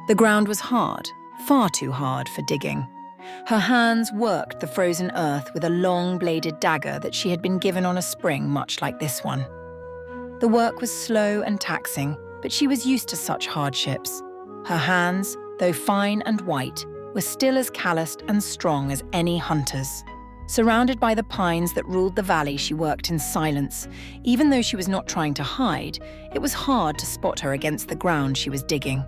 The ground was hard, far too hard for digging. Her hands worked the frozen earth with a long-bladed dagger that she had been given on a spring much like this one. The work was slow and taxing, but she was used to such hardships. Her hands, though fine and white, were still as calloused and strong as any hunter's. Surrounded by the pines that ruled the valley, she worked in silence. Even though she was not trying to hide, it was hard to spot her against the ground she was digging.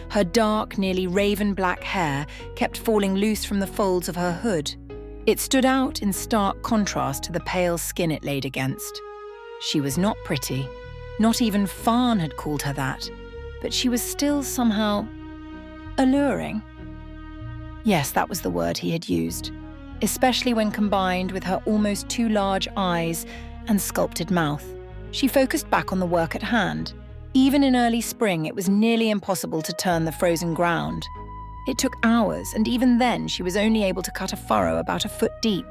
Her dark, nearly raven-black hair kept falling loose from the folds of her hood. It stood out in stark contrast to the pale skin it laid against. She was not pretty. Not even Farn had called her that. But she was still somehow alluring. Yes, that was the word he had used, especially when combined with her almost too large eyes and sculpted mouth. She focused back on the work at hand. Even in early spring, it was nearly impossible to turn the frozen ground. It took hours, and even then she was only able to cut a furrow about a foot deep.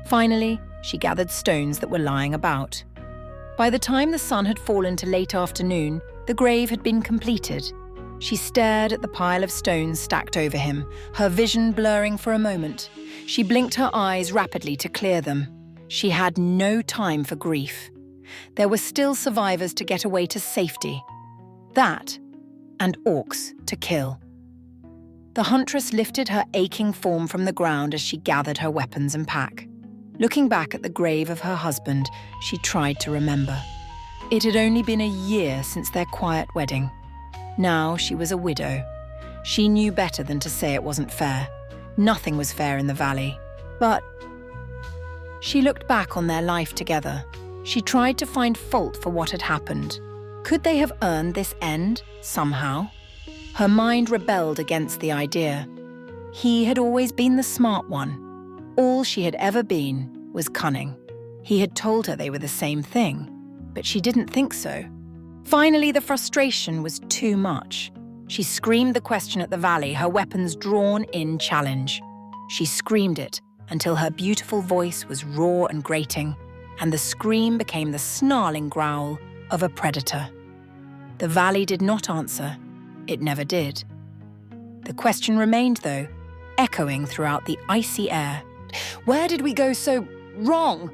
Finally, she gathered stones that were lying about. By the time the sun had fallen to late afternoon, the grave had been completed. She stared at the pile of stones stacked over him, her vision blurring for a moment. She blinked her eyes rapidly to clear them. She had no time for grief. There were still survivors to get away to safety. That, and orcs to kill. The huntress lifted her aching form from the ground as she gathered her weapons and pack. Looking back at the grave of her husband, she tried to remember. It had only been a year since their quiet wedding. Now she was a widow. She knew better than to say it wasn't fair. Nothing was fair in the valley. But she looked back on their life together. She tried to find fault for what had happened. Could they have earned this end, somehow? Her mind rebelled against the idea. He had always been the smart one. All she had ever been was cunning. He had told her they were the same thing, but she didn't think so. Finally, the frustration was too much. She screamed the question at the valley, her weapons drawn in challenge. She screamed it until her beautiful voice was raw and grating, and the scream became the snarling growl of a predator. The valley did not answer. It never did. The question remained, though, echoing throughout the icy air. Where did we go so wrong?